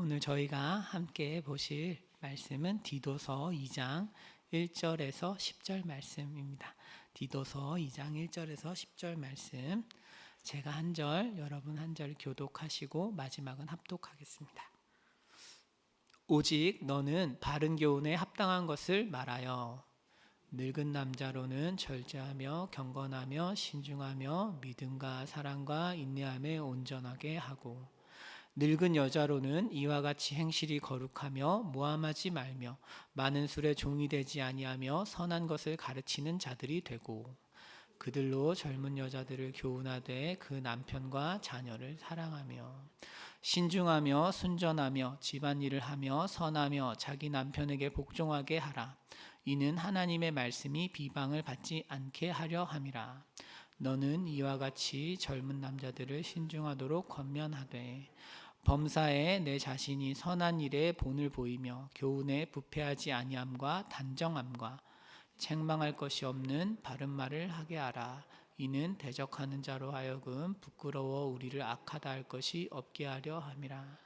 오늘 저희가 함께 보실 말씀은 디도서 2장 1절에서 10절 말씀입니다. 디도서 2장 1절에서 10절 말씀, 제가 한 절, 여러분 한 절 교독하시고 마지막은 합독하겠습니다. 오직 너는 바른 교훈에 합당한 것을 말하여 늙은 남자로는 절제하며 경건하며 신중하며 믿음과 사랑과 인내함에 온전하게 하고, 늙은 여자로는 이와 같이 행실이 거룩하며 모함하지 말며 많은 술에 종이 되지 아니하며 선한 것을 가르치는 자들이 되고, 그들로 젊은 여자들을 교훈하되 그 남편과 자녀를 사랑하며 신중하며 순전하며 집안일을 하며 선하며 자기 남편에게 복종하게 하라. 이는 하나님의 말씀이 비방을 받지 않게 하려 함이라. 너는 이와 같이 젊은 남자들을 신중하도록 권면하되 범사에 내 자신이 선한 일에 본을 보이며 교훈에 부패하지 아니함과 단정함과 책망할 것이 없는 바른 말을 하게 하라. 이는 대적하는 자로 하여금 부끄러워 우리를 악하다 할 것이 없게 하려 함이라.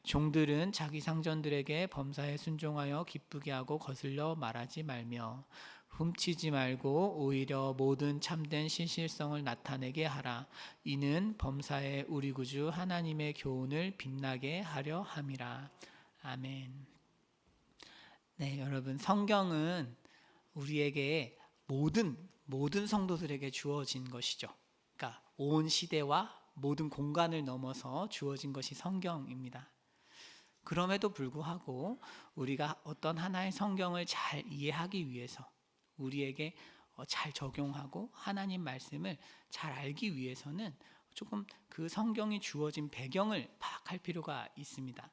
종들은 자기 상전들에게 범사에 순종하여 기쁘게 하고 거슬려 말하지 말며 훔치지 말고 오히려 모든 참된 신실성을 나타내게 하라. 이는 범사에 우리 구주 하나님의 교훈을 빛나게 하려 함이라. 아멘. 네, 여러분, 성경은 우리에게 모든 성도들에게 주어진 것이죠. 그러니까 온 시대와 모든 공간을 넘어서 주어진 것이 성경입니다. 그럼에도 불구하고 우리가 어떤 하나의 성경을 잘 이해하기 위해서, 우리에게 잘 적용하고 하나님 말씀을 잘 알기 위해서는 조금 그 성경이 주어진 배경을 파악할 필요가 있습니다.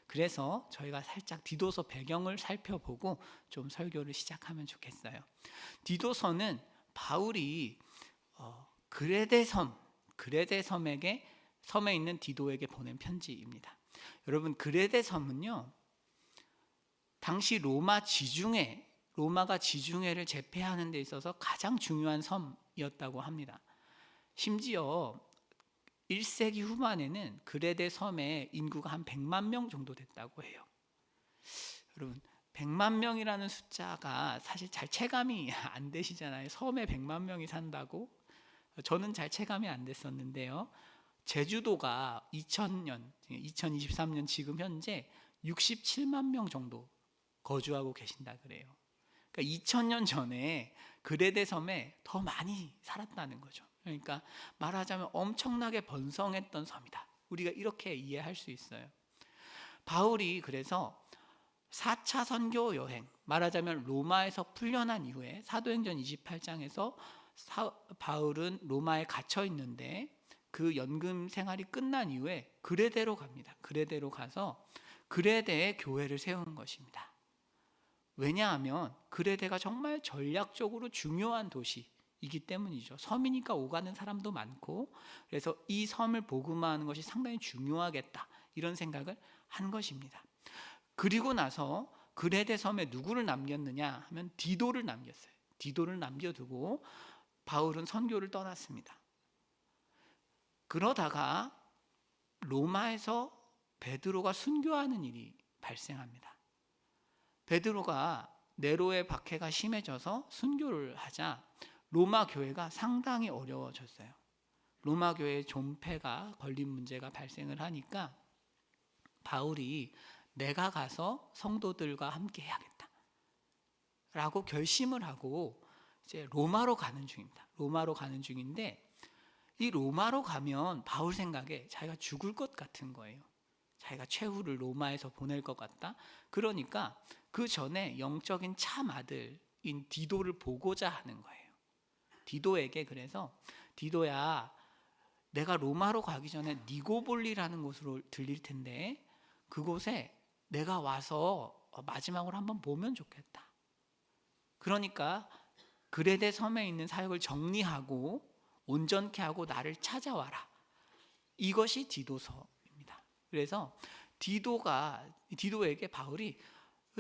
그래서 저희가 살짝 디도서 배경을 살펴보고 좀 설교를 시작하면 좋겠어요. 디도서는 바울이 그레데 섬에 있는 디도에게 보낸 편지입니다. 여러분, 그레데 섬은요, 당시 로마가 지중해를 제패하는 데 있어서 가장 중요한 섬이었다고 합니다. 심지어 1세기 후반에는 그레데 섬의 인구가 한 100만 명 정도 됐다고 해요. 여러분, 100만 명이라는 숫자가 사실 잘 체감이 안 되시잖아요. 섬에 100만 명이 산다고? 저는 잘 체감이 안 됐었는데요. 제주도가 2023년 지금 현재 67만 명 정도 거주하고 계신다 그래요. 그러니까 2000년 전에 그레데 섬에 더 많이 살았다는 거죠. 그러니까 말하자면 엄청나게 번성했던 섬이다. 우리가 이렇게 이해할 수 있어요. 바울이 그래서 4차 선교 여행, 말하자면 로마에서 풀려난 이후에 사도행전 28장에서 바울은 로마에 갇혀 있는데 그 연금 생활이 끝난 이후에 그레데로 갑니다. 그레데로 가서 그레데에 교회를 세우는 것입니다. 왜냐하면 그레데가 정말 전략적으로 중요한 도시이기 때문이죠. 섬이니까 오가는 사람도 많고, 그래서 이 섬을 복음화하는 것이 상당히 중요하겠다, 이런 생각을 한 것입니다. 그리고 나서 그레데 섬에 누구를 남겼느냐 하면 디도를 남겼어요. 디도를 남겨두고 바울은 선교를 떠났습니다. 그러다가 로마에서 베드로가 순교하는 일이 발생합니다. 베드로가 네로의 박해가 심해져서 순교를 하자 로마 교회가 상당히 어려워졌어요. 로마 교회의 존폐가 걸린 문제가 발생을 하니까 바울이 내가 가서 성도들과 함께 해야겠다 라고 결심을 하고 이제 로마로 가는 중입니다. 로마로 가는 중인데, 이 로마로 가면 바울 생각에 자기가 죽을 것 같은 거예요. 자기가 최후를 로마에서 보낼 것 같다. 그러니까 그 전에 영적인 참 아들인 디도를 보고자 하는 거예요. 디도에게 그래서 디도야, 내가 로마로 가기 전에 니고볼리라는 곳으로 들릴 텐데 그곳에 내가 와서 마지막으로 한번 보면 좋겠다. 그러니까 그레데 섬에 있는 사역을 정리하고 온전케 하고 나를 찾아와라. 이것이 디도서입니다. 그래서 디도에게 바울이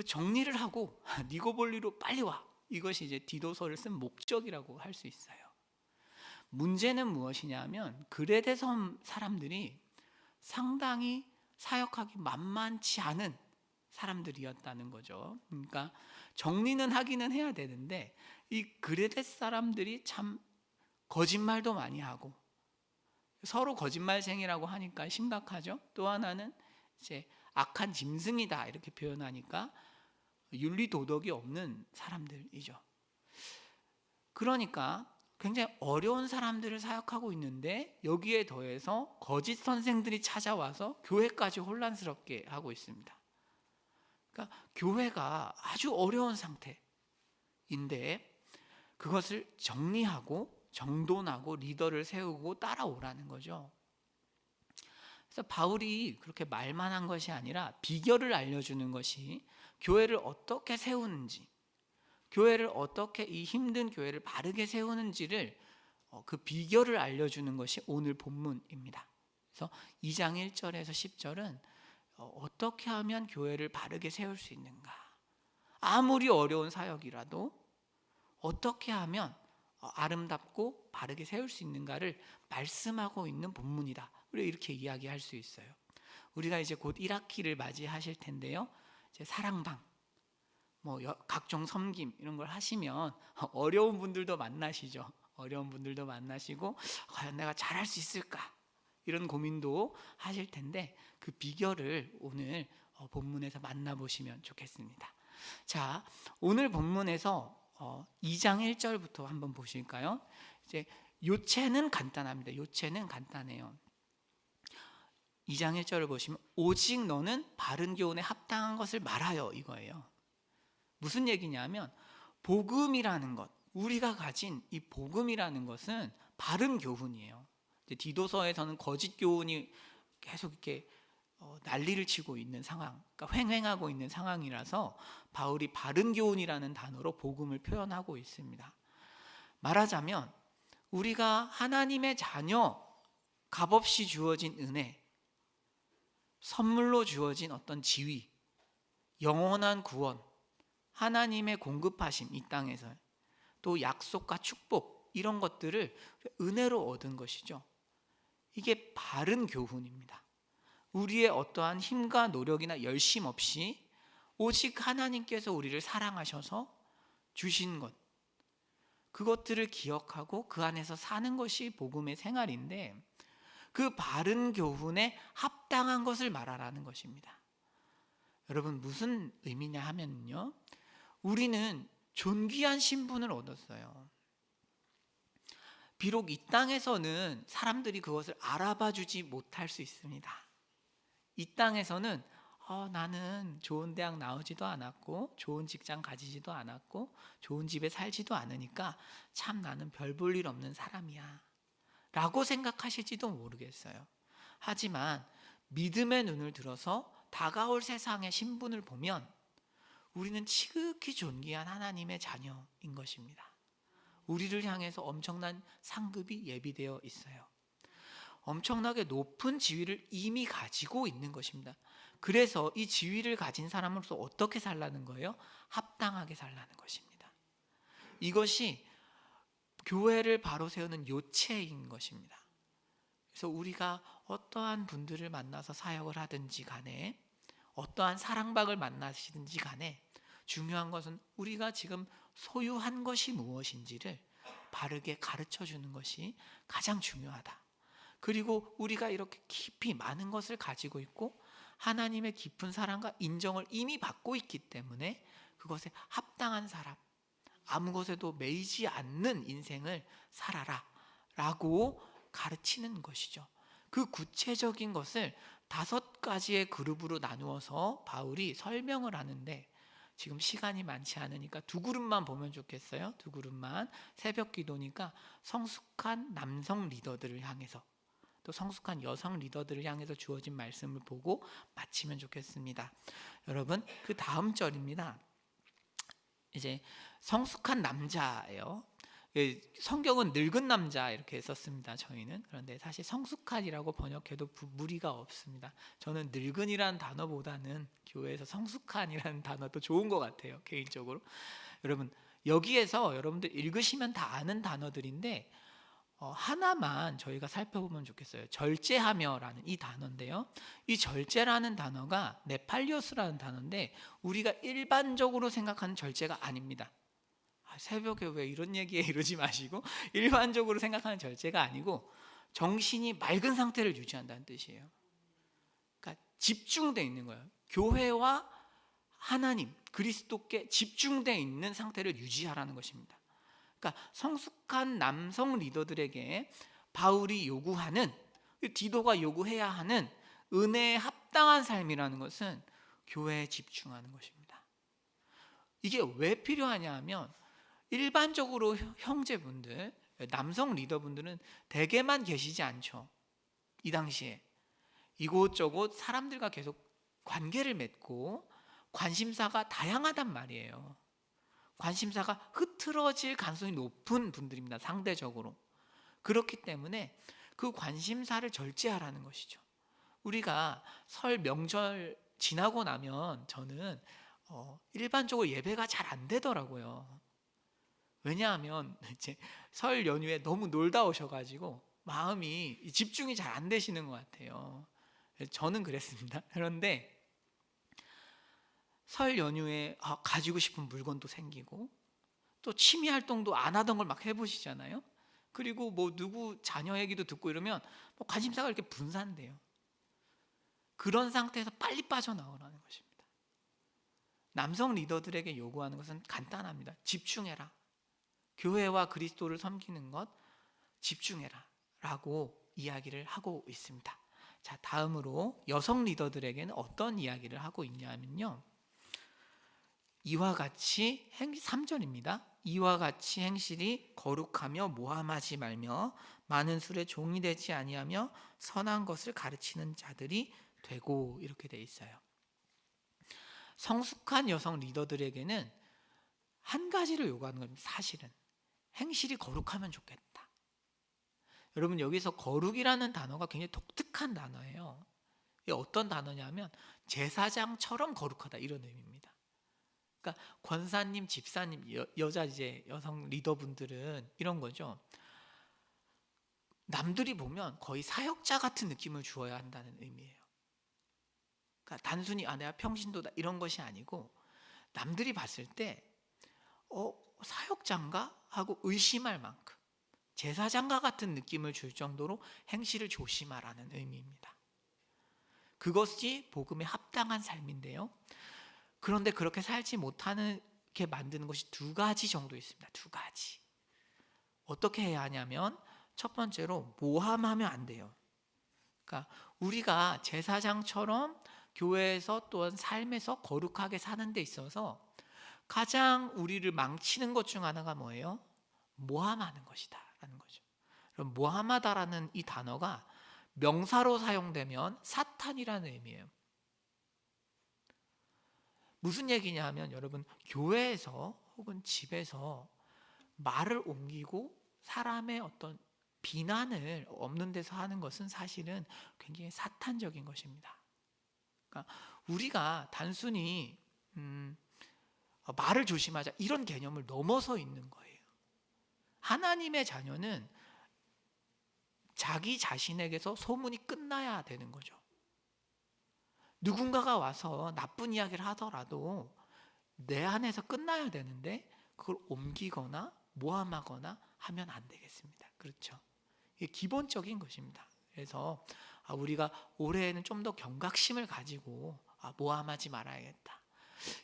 정리를 하고 니고볼리로 빨리 와. 이것이 이제 디도서를 쓴 목적이라고 할 수 있어요. 문제는 무엇이냐면 그레데 섬 사람들이 상당히 사역하기 만만치 않은 사람들이었다는 거죠. 그러니까 정리는 하기는 해야 되는데 이 그레데 사람들이 참 거짓말도 많이 하고 서로 거짓말쟁이라고 하니까 심각하죠. 또 하나는 이제 악한 짐승이다 이렇게 표현하니까 윤리 도덕이 없는 사람들이죠. 그러니까 굉장히 어려운 사람들을 사역하고 있는데 여기에 더해서 거짓 선생들이 찾아와서 교회까지 혼란스럽게 하고 있습니다. 그러니까 교회가 아주 어려운 상태인데 그것을 정리하고 정돈하고 리더를 세우고 따라오라는 거죠. 그래서 바울이 그렇게 말만 한 것이 아니라 비결을 알려주는 것이 교회를 어떻게 세우는지, 교회를 어떻게 이 힘든 교회를 바르게 세우는지를 그 비결을 알려주는 것이 오늘 본문입니다. 그래서 2장 1절에서 10절은 어떻게 하면 교회를 바르게 세울 수 있는가, 아무리 어려운 사역이라도 어떻게 하면 아름답고 바르게 세울 수 있는가를 말씀하고 있는 본문이다. 우리가 이렇게 이야기할 수 있어요. 우리가 이제 곧 1학기를 맞이하실 텐데요. 이제 사랑방, 각종 섬김 이런 걸 하시면 어려운 분들도 만나시죠. 어려운 분들도 만나시고 과연 내가 잘할 수 있을까? 이런 고민도 하실 텐데 그 비결을 오늘 본문에서 만나보시면 좋겠습니다. 자, 오늘 본문에서 2장 1절부터 한번 보실까요? 이제 요체는 간단합니다. 요체는 간단해요. 2장 1절을 보시면 오직 너는 바른 교훈에 합당한 것을 말하여 이거예요. 무슨 얘기냐면 복음이라는 것, 우리가 가진 이 복음이라는 것은 바른 교훈이에요. 디도서에서는 거짓 교훈이 계속 이렇게 난리를 치고 있는 상황, 그러니까 횡행하고 있는 상황이라서 바울이 바른 교훈이라는 단어로 복음을 표현하고 있습니다. 말하자면 우리가 하나님의 자녀, 값없이 주어진 은혜, 선물로 주어진 어떤 지위, 영원한 구원, 하나님의 공급하심, 이 땅에서 또 약속과 축복, 이런 것들을 은혜로 얻은 것이죠. 이게 바른 교훈입니다. 우리의 어떠한 힘과 노력이나 열심 없이 오직 하나님께서 우리를 사랑하셔서 주신 것, 그것들을 기억하고 그 안에서 사는 것이 복음의 생활인데 그 바른 교훈에 합당한 것을 말하라는 것입니다. 여러분 무슨 의미냐 하면요, 우리는 존귀한 신분을 얻었어요. 비록 이 땅에서는 사람들이 그것을 알아봐 주지 못할 수 있습니다. 이 땅에서는 나는 좋은 대학 나오지도 않았고 좋은 직장 가지지도 않았고 좋은 집에 살지도 않으니까 참 나는 별 볼 일 없는 사람이야 라고 생각하실지도 모르겠어요. 하지만 믿음의 눈을 들어서 다가올 세상의 신분을 보면 우리는 지극히 존귀한 하나님의 자녀인 것입니다. 우리를 향해서 엄청난 상급이 예비되어 있어요. 엄청나게 높은 지위를 이미 가지고 있는 것입니다. 그래서 이 지위를 가진 사람으로서 어떻게 살라는 거예요? 합당하게 살라는 것입니다. 이것이 교회를 바로 세우는 요체인 것입니다. 그래서 우리가 어떠한 분들을 만나서 사역을 하든지 간에 어떠한 사랑방을 만나시든지 간에 중요한 것은 우리가 지금 소유한 것이 무엇인지를 바르게 가르쳐 주는 것이 가장 중요하다. 그리고 우리가 이렇게 깊이 많은 것을 가지고 있고 하나님의 깊은 사랑과 인정을 이미 받고 있기 때문에 그것에 합당한 사람, 아무 것에도 매이지 않는 인생을 살아라 라고 가르치는 것이죠. 그 구체적인 것을 5가지의 그룹으로 나누어서 바울이 설명을 하는데 지금 시간이 많지 않으니까 2그룹만 보면 좋겠어요. 2그룹만. 새벽 기도니까 성숙한 남성 리더들을 향해서 또 성숙한 여성 리더들을 향해서 주어진 말씀을 보고 마치면 좋겠습니다. 여러분 그 다음 절입니다. 이제 성숙한 남자예요. 성경은 늙은 남자 이렇게 썼습니다. 저희는. 그런데 사실 성숙한이라고 번역해도 무리가 없습니다. 저는 늙은이라는 단어보다는 교회에서 성숙한이라는 단어도 좋은 것 같아요. 개인적으로. 여러분 여기에서 여러분들 읽으시면 다 아는 단어들인데 하나만 저희가 살펴보면 좋겠어요. 절제하며라는 이 단어인데요. 이 절제라는 단어가 네팔리오스라는 단어인데 우리가 일반적으로 생각하는 절제가 아닙니다. 새벽에 왜 이런 얘기해 이러지 마시고, 일반적으로 생각하는 절제가 아니고 정신이 맑은 상태를 유지한다는 뜻이에요. 그러니까 집중되어 있는 거예요. 교회와 하나님, 그리스도께 집중되어 있는 상태를 유지하라는 것입니다. 그러니까 성숙한 남성 리더들에게 바울이 요구하는, 디도가 요구해야 하는 은혜에 합당한 삶이라는 것은 교회에 집중하는 것입니다. 이게 왜 필요하냐 하면 일반적으로 형제분들, 남성 리더분들은 댁에만 계시지 않죠. 이 당시에 이곳저곳 사람들과 계속 관계를 맺고 관심사가 다양하단 말이에요. 관심사가 흐트러질 가능성이 높은 분들입니다. 상대적으로. 그렇기 때문에 그 관심사를 절제하라는 것이죠. 우리가 설 명절 지나고 나면 저는 일반적으로 예배가 잘 안 되더라고요. 왜냐하면 이제 설 연휴에 너무 놀다 오셔가지고 마음이 집중이 잘 안 되시는 것 같아요. 저는 그랬습니다. 그런데 설 연휴에 가지고 싶은 물건도 생기고 또 취미 활동도 안 하던 걸 막 해보시잖아요. 그리고 뭐 누구 자녀 얘기도 듣고 이러면 뭐 관심사가 이렇게 분산돼요. 그런 상태에서 빨리 빠져나오라는 것입니다. 남성 리더들에게 요구하는 것은 간단합니다. 집중해라. 교회와 그리스도를 섬기는 것 집중해라 라고 이야기를 하고 있습니다. 자, 다음으로 여성 리더들에게는 어떤 이야기를 하고 있냐면요, 이와 같이 3절입니다. 이와 같이 행실이 거룩하며 모함하지 말며 많은 술에 종이 되지 아니하며 선한 것을 가르치는 자들이 되고, 이렇게 돼 있어요. 성숙한 여성 리더들에게는 한 가지를 요구하는 겁니다. 사실은 행실이 거룩하면 좋겠다. 여러분, 여기서 거룩이라는 단어가 굉장히 독특한 단어예요. 이게 어떤 단어냐면 제사장처럼 거룩하다, 이런 의미입니다. 그러니까 권사님, 집사님, 여자 이제 여성 리더분들은 이런 거죠. 남들이 보면 거의 사역자 같은 느낌을 주어야 한다는 의미예요. 그러니까 단순히 내가 평신도다 이런 것이 아니고 남들이 봤을 때 사역자인가 하고 의심할 만큼 제사장과 같은 느낌을 줄 정도로 행실을 조심하라는 의미입니다. 그것이 복음에 합당한 삶인데요. 그런데 그렇게 살지 못하게 만드는 것이 두 가지 정도 있습니다. 두 가지. 어떻게 해야 하냐면 첫 번째로 모함하면 안 돼요. 그러니까 우리가 제사장처럼 교회에서 또한 삶에서 거룩하게 사는 데 있어서 가장 우리를 망치는 것 중 하나가 뭐예요? 모함하는 것이다 라는 거죠. 그럼 모함하다라는 이 단어가 명사로 사용되면 사탄이라는 의미예요. 무슨 얘기냐 하면 여러분, 교회에서 혹은 집에서 말을 옮기고 사람의 어떤 비난을 없는 데서 하는 것은 사실은 굉장히 사탄적인 것입니다. 그러니까 우리가 단순히 말을 조심하자 이런 개념을 넘어서 있는 거예요. 하나님의 자녀는 자기 자신에게서 소문이 끝나야 되는 거죠. 누군가가 와서 나쁜 이야기를 하더라도 내 안에서 끝나야 되는데 그걸 옮기거나 모함하거나 하면 안 되겠습니다. 그렇죠? 이게 기본적인 것입니다. 그래서 우리가 올해에는 좀 더 경각심을 가지고 모함하지 말아야겠다.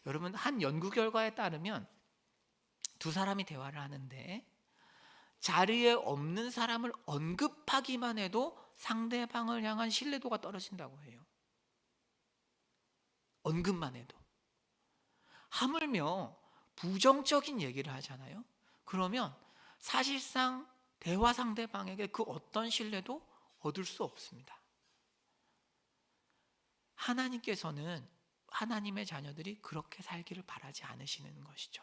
여러분, 한 연구 결과에 따르면 두 사람이 대화를 하는데 자리에 없는 사람을 언급하기만 해도 상대방을 향한 신뢰도가 떨어진다고 해요. 언급만 해도. 하물며 부정적인 얘기를 하잖아요. 그러면 사실상 대화 상대방에게 그 어떤 신뢰도 얻을 수 없습니다. 하나님께서는 하나님의 자녀들이 그렇게 살기를 바라지 않으시는 것이죠.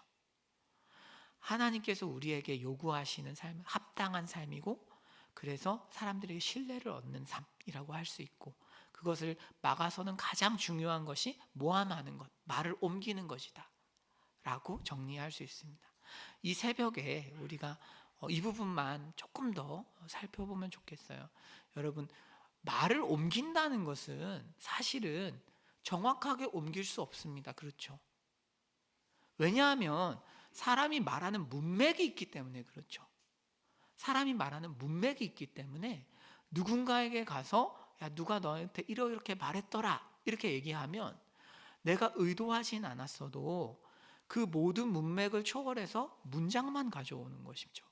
하나님께서 우리에게 요구하시는 삶은 합당한 삶이고, 그래서 사람들에게 신뢰를 얻는 삶이라고 할 수 있고, 그것을 막아서는 가장 중요한 것이 모함하는 것, 말을 옮기는 것이다 라고 정리할 수 있습니다. 이 새벽에 우리가 이 부분만 조금 더 살펴보면 좋겠어요. 여러분, 말을 옮긴다는 것은 사실은 정확하게 옮길 수 없습니다. 그렇죠? 왜냐하면 사람이 말하는 문맥이 있기 때문에 그렇죠. 사람이 말하는 문맥이 있기 때문에 누군가에게 가서 야, 누가 너한테 이렇게 말했더라 이렇게 얘기하면 내가 의도하진 않았어도 그 모든 문맥을 초월해서 문장만 가져오는 것이죠.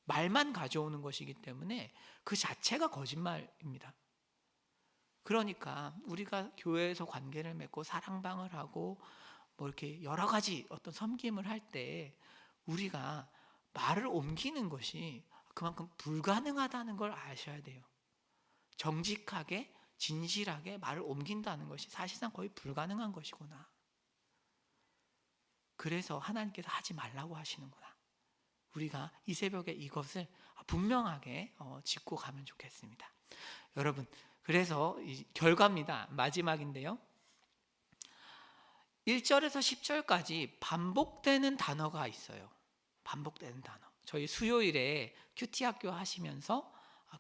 말만 가져오는 것이기 때문에 그 자체가 거짓말입니다. 그러니까 우리가 교회에서 관계를 맺고 사랑방을 하고 뭐 이렇게 여러 가지 어떤 섬김을 할 때 우리가 말을 옮기는 것이 그만큼 불가능하다는 걸 아셔야 돼요. 정직하게 진실하게 말을 옮긴다는 것이 사실상 거의 불가능한 것이구나. 그래서 하나님께서 하지 말라고 하시는구나. 우리가 이 새벽에 이것을 분명하게 짚고 가면 좋겠습니다. 여러분, 그래서 이 결과입니다. 마지막인데요. 1절에서 10절까지 반복되는 단어가 있어요. 반복되는 단어. 저희 수요일에 큐티 학교 하시면서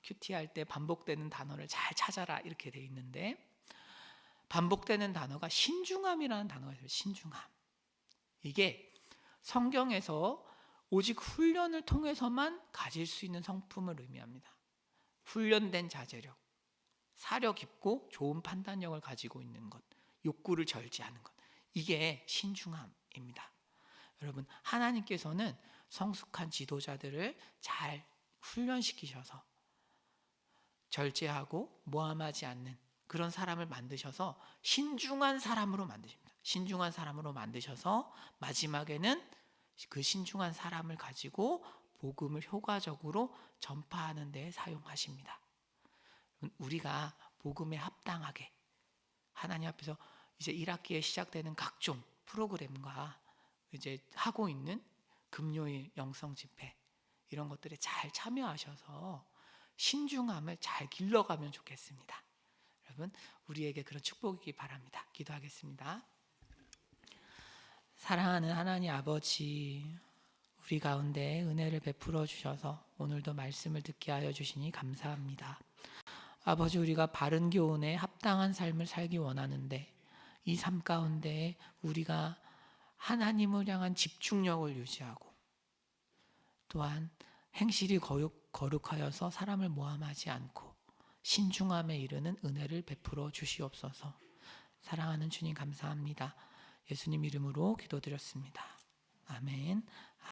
큐티 할 때 반복되는 단어를 잘 찾아라 이렇게 돼 있는데, 반복되는 단어가 신중함이라는 단어가 있어요. 신중함. 이게 성경에서 오직 훈련을 통해서만 가질 수 있는 성품을 의미합니다. 훈련된 자제력, 사려 깊고 좋은 판단력을 가지고 있는 것, 욕구를 절제하는 것, 이게 신중함입니다. 여러분, 하나님께서는 성숙한 지도자들을 잘 훈련시키셔서 절제하고 모함하지 않는 그런 사람을 만드셔서 신중한 사람으로 만드십니다. 신중한 사람으로 만드셔서 마지막에는 그 신중한 사람을 가지고 복음을 효과적으로 전파하는 데 사용하십니다. 우리가 복음에 합당하게 하나님 앞에서 이제 1학기에 시작되는 각종 프로그램과 이제 하고 있는 금요일 영성 집회 이런 것들에 잘 참여하셔서 신중함을 잘 길러가면 좋겠습니다. 여러분, 우리에게 그런 축복이기 바랍니다. 기도하겠습니다. 사랑하는 하나님 아버지, 우리 가운데 은혜를 베풀어 주셔서 오늘도 말씀을 듣게 하여 주시니 감사합니다. 아버지, 우리가 바른 교훈에 합당한 삶을 살기 원하는데 이 삶 가운데 우리가 하나님을 향한 집중력을 유지하고 또한 행실이 거룩하여서 사람을 모함하지 않고 신중함에 이르는 은혜를 베풀어 주시옵소서. 사랑하는 주님 감사합니다. 예수님 이름으로 기도드렸습니다. 아멘.